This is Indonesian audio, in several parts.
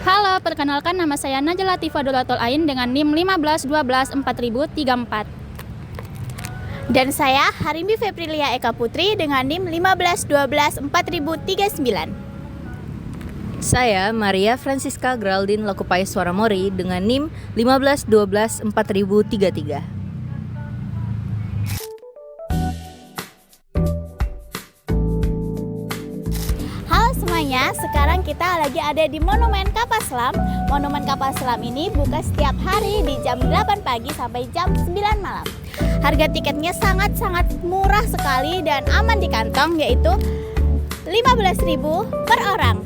Halo, perkenalkan nama saya Najla Tifadulatul Ain dengan NIM 15124034. Dan saya Harimbi Febrilia Eka Putri dengan NIM 15124039. Saya Maria Francisca Geraldine Lakupai Suaramori dengan NIM 15124033. Halo semuanya, sekarang kita lagi ada di Monumen Kapal Selam. Monumen Kapal Selam ini buka setiap hari di jam 8 pagi sampai jam 9 malam. Harga tiketnya sangat-sangat murah sekali dan aman di kantong, yaitu 15.000 per orang.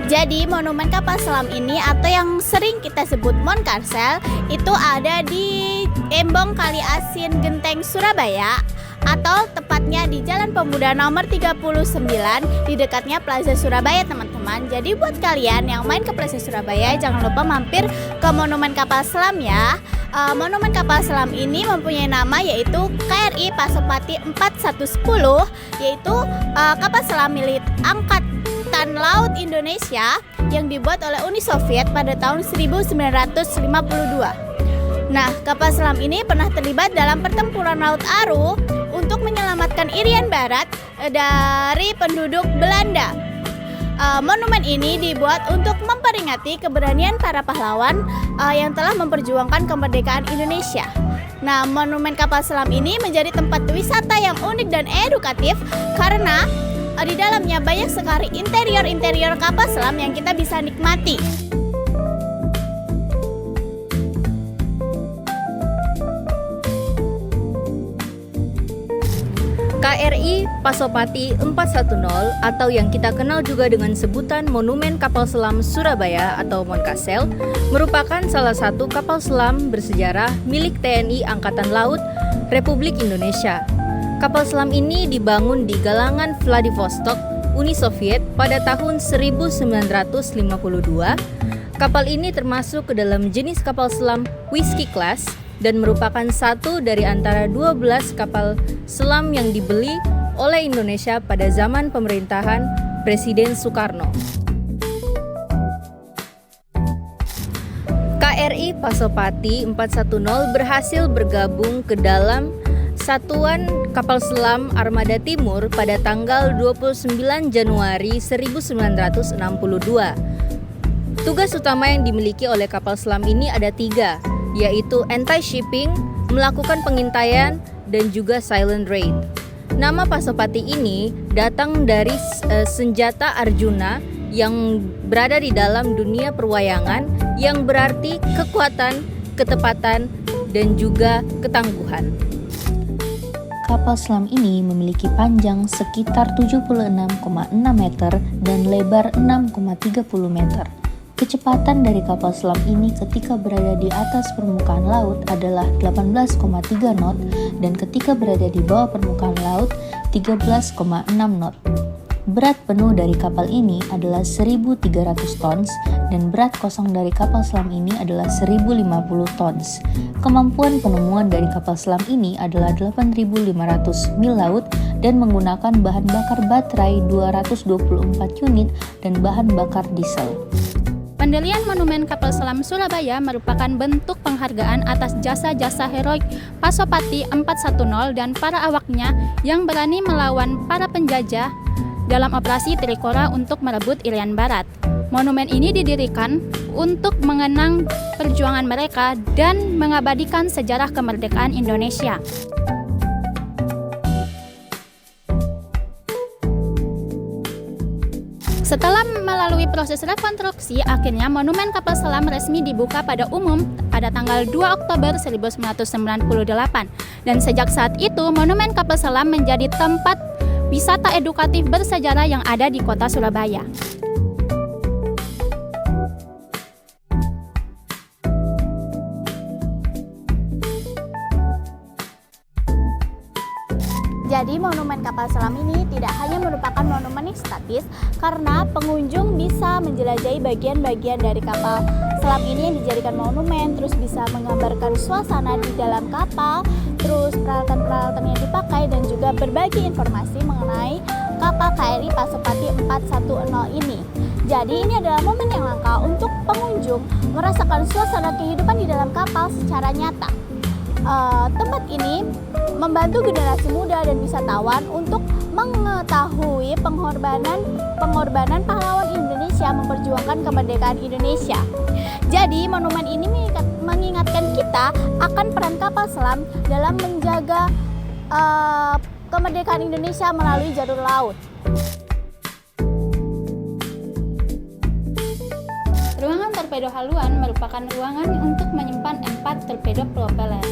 Jadi Monumen Kapal Selam ini atau yang sering kita sebut Monkarsel itu ada di Embong Kali Asin Genteng Surabaya, atau tepatnya di Jalan Pemuda nomor 39 di dekatnya Plaza Surabaya, teman-teman. Jadi buat kalian yang main ke Plaza Surabaya jangan lupa mampir ke Monumen Kapal Selam ya. Monumen Kapal Selam ini mempunyai nama yaitu KRI Pasopati 4110, yaitu kapal selam milik Angkatan Laut Indonesia yang dibuat oleh Uni Soviet pada tahun 1952. Nah, kapal selam ini pernah terlibat dalam pertempuran Laut Aru untuk menyelamatkan Irian Barat dari penduduk Belanda. Monumen ini dibuat untuk memperingati keberanian para pahlawan yang telah memperjuangkan kemerdekaan Indonesia. Nah, Monumen Kapal Selam ini menjadi tempat wisata yang unik dan edukatif karena di dalamnya banyak sekali interior kapal selam yang kita bisa nikmati. KRI Pasopati 410 atau yang kita kenal juga dengan sebutan Monumen Kapal Selam Surabaya atau Monkarsel merupakan salah satu kapal selam bersejarah milik TNI Angkatan Laut Republik Indonesia. Kapal selam ini dibangun di galangan Vladivostok, Uni Soviet pada tahun 1952. Kapal ini termasuk ke dalam jenis kapal selam Whiskey Class dan merupakan satu dari antara 12 kapal selam yang dibeli oleh Indonesia pada zaman pemerintahan Presiden Soekarno. KRI Pasopati 410 berhasil bergabung ke dalam Satuan Kapal Selam Armada Timur pada tanggal 29 Januari 1962. Tugas utama yang dimiliki oleh kapal selam ini ada 3, yaitu anti-shipping, melakukan pengintaian, dan juga silent raid. Nama Pasopati ini datang dari senjata Arjuna yang berada di dalam dunia perwayangan yang berarti kekuatan, ketepatan, dan juga ketangguhan. Kapal selam ini memiliki panjang sekitar 76,6 meter dan lebar 6,30 meter. Kecepatan dari kapal selam ini ketika berada di atas permukaan laut adalah 18,3 knot dan ketika berada di bawah permukaan laut 13,6 knot. Berat penuh dari kapal ini adalah 1.300 tons dan berat kosong dari kapal selam ini adalah 1.050 tons. Kemampuan penemuan dari kapal selam ini adalah 8.500 mil laut dan menggunakan bahan bakar baterai 224 unit dan bahan bakar diesel. Pendirian Monumen Kapal Selam Surabaya merupakan bentuk penghargaan atas jasa-jasa heroik Pasopati 410 dan para awaknya yang berani melawan para penjajah dalam operasi Trikora untuk merebut Irian Barat. Monumen ini didirikan untuk mengenang perjuangan mereka dan mengabadikan sejarah kemerdekaan Indonesia. Setelah melalui proses rekonstruksi, akhirnya Monumen Kapal Selam resmi dibuka pada umum pada tanggal 2 Oktober 1998. Dan sejak saat itu, Monumen Kapal Selam menjadi tempat wisata edukatif bersejarah yang ada di kota Surabaya. Jadi monumen kapal selam ini tidak hanya merupakan monumen yang statis karena pengunjung bisa menjelajahi bagian-bagian dari kapal selam ini yang dijadikan monumen, terus bisa menggambarkan suasana di dalam kapal, terus peralatan-peralatan yang dipakai dan juga berbagi informasi mengenai kapal KRI Pasopati 410 ini. Jadi ini adalah momen yang langka untuk pengunjung merasakan suasana kehidupan di dalam kapal secara nyata. Tempat ini membantu generasi muda dan wisatawan untuk mengetahui pengorbanan pahlawan Indonesia memperjuangkan kemerdekaan Indonesia. Jadi monumen ini mengingatkan kita akan peran kapal selam dalam menjaga kemerdekaan Indonesia melalui jalur laut. Ruangan torpedo haluan merupakan ruangan untuk menyimpan 4 torpedo propeller.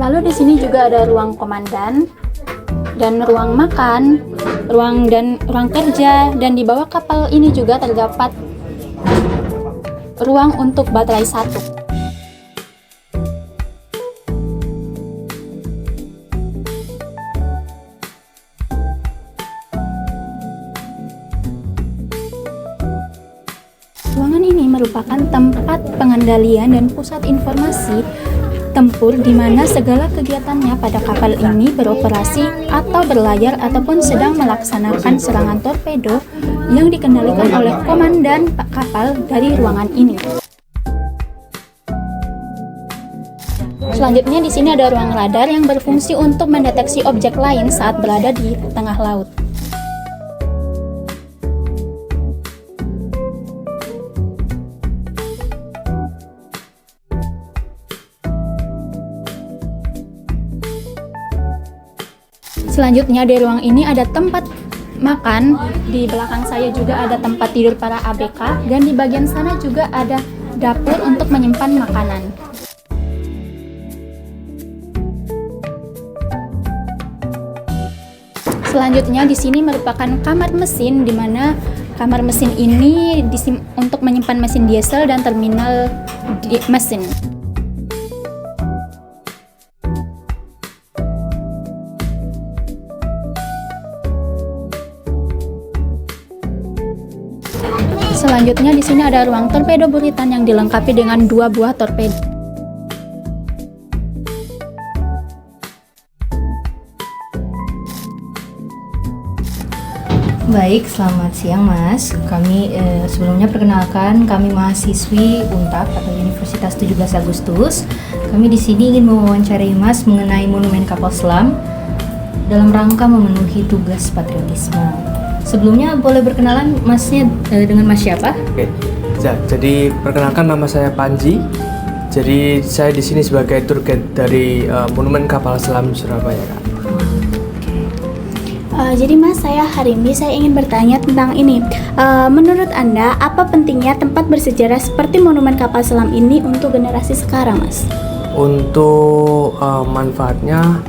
Lalu di sini juga ada ruang komandan dan ruang makan, ruang kerja, dan di bawah kapal ini juga terdapat ruang untuk baterai 1. Ruangan ini merupakan tempat pengendalian dan pusat informasi tempur di mana segala kegiatannya pada kapal ini beroperasi atau berlayar ataupun sedang melaksanakan serangan torpedo yang dikendalikan oleh komandan kapal dari ruangan ini. Selanjutnya di sini ada ruang radar yang berfungsi untuk mendeteksi objek lain saat berada di tengah laut. Selanjutnya di ruang ini ada tempat makan, di belakang saya juga ada tempat tidur para ABK, dan di bagian sana juga ada dapur untuk menyimpan makanan. Selanjutnya di sini merupakan kamar mesin, di mana kamar mesin ini untuk menyimpan mesin diesel dan terminal mesin. Selanjutnya di sini ada ruang torpedo buritan yang dilengkapi dengan 2 buah torpedo. Baik, selamat siang Mas. Kami sebelumnya perkenalkan, kami mahasiswi UNTAP atau Universitas 17 Agustus. Kami di sini ingin mewawancarai Mas mengenai Monumen Kapal Selam dalam rangka memenuhi tugas patriotisme. Sebelumnya boleh berkenalan Masnya dengan Mas siapa? Oke. Jadi perkenalkan, nama saya Panji. Jadi saya di sini sebagai tour guide dari Monumen Kapal Selam Surabaya, Kak. Jadi Mas, saya hari ini saya ingin bertanya tentang ini. Menurut Anda, apa pentingnya tempat bersejarah seperti Monumen Kapal Selam ini untuk generasi sekarang, Mas? Untuk manfaatnya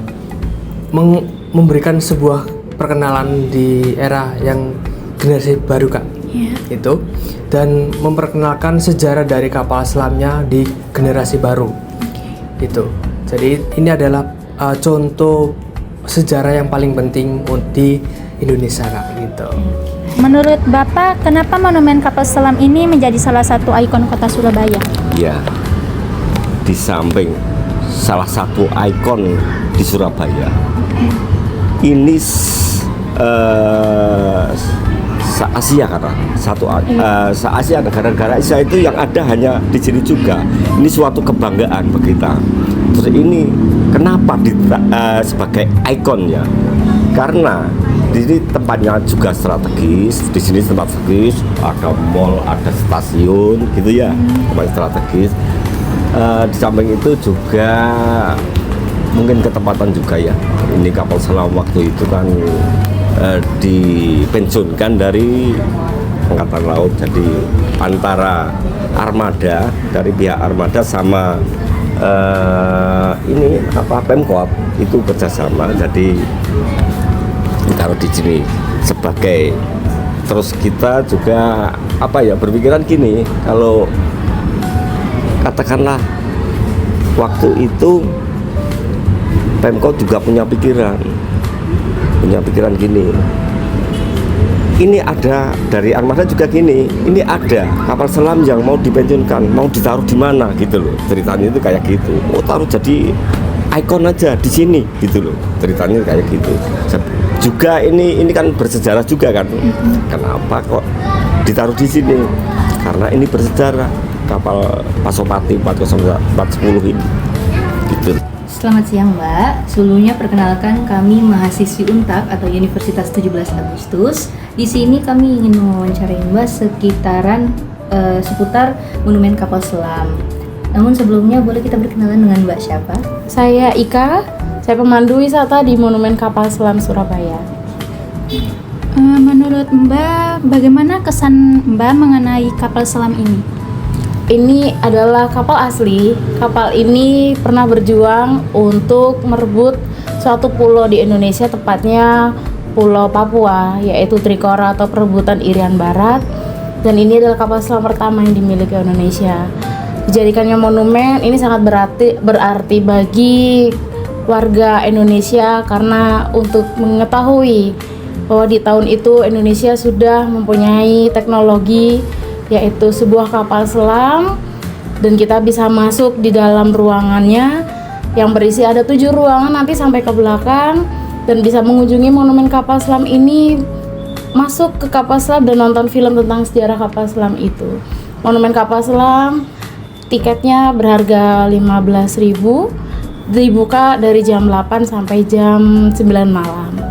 memberikan sebuah perkenalan di era yang generasi baru, Kak. Itu, dan memperkenalkan sejarah dari kapal selamnya di generasi baru. Itu. Jadi ini adalah contoh sejarah yang paling penting di Indonesia, Kak, gitu. Menurut Bapak, kenapa Monumen Kapal Selam ini menjadi salah satu ikon kota Surabaya? Ya, di samping salah satu ikon di Surabaya, ini se-Asia karena se-Asia negara-negara Asia itu yang ada hanya di sini juga. Ini suatu kebanggaan bagi kita. Terus ini kenapa sebagai ikon ya? Karena di sini tempatnya juga strategis. Di sini tempat strategis, ada mall, ada stasiun, gitu ya, tempat strategis. Di samping itu juga mungkin ketempatan juga ya. Ini kapal selam waktu itu kan dipensiunkan dari Angkatan Laut, jadi antara armada, dari pihak armada sama ini Pemkot itu kerjasama, jadi ditaruh di sini sebagai, terus kita juga berpikiran gini, kalau katakanlah waktu itu Pemkot juga punya pikiran gini, ini ada dari armada juga gini, ini ada kapal selam yang mau dipensiunkan, mau ditaruh di mana gitu loh, ceritanya itu kayak gitu. Oh, taruh jadi ikon aja di sini gitu loh, ceritanya kayak gitu. Juga ini kan bersejarah juga kan. Kenapa kok ditaruh di sini? Karena ini bersejarah, kapal Pasopati 40410 ini gitu. Selamat siang Mbak, sebelumnya perkenalkan kami mahasiswi UNTAP atau Universitas 17 Agustus. Di sini kami ingin mewawancarai Mbak seputar monumen kapal selam. Namun sebelumnya boleh kita berkenalan dengan Mbak siapa? Saya Ika, saya pemandu wisata di Monumen Kapal Selam Surabaya. Menurut Mbak, bagaimana kesan Mbak mengenai kapal selam ini? Ini adalah kapal asli. Kapal ini pernah berjuang untuk merebut suatu pulau di Indonesia, tepatnya Pulau Papua, yaitu Trikora atau perebutan Irian Barat. Dan ini adalah kapal selam pertama yang dimiliki Indonesia. Dijadikannya monumen ini sangat berarti bagi warga Indonesia, karena untuk mengetahui bahwa di tahun itu Indonesia sudah mempunyai teknologi, yaitu sebuah kapal selam, dan kita bisa masuk di dalam ruangannya yang berisi ada 7 ruangan nanti sampai ke belakang, dan bisa mengunjungi monumen kapal selam ini, masuk ke kapal selam dan nonton film tentang sejarah kapal selam itu. Monumen kapal selam tiketnya berharga 15.000, dibuka dari jam 8 sampai jam 9 malam.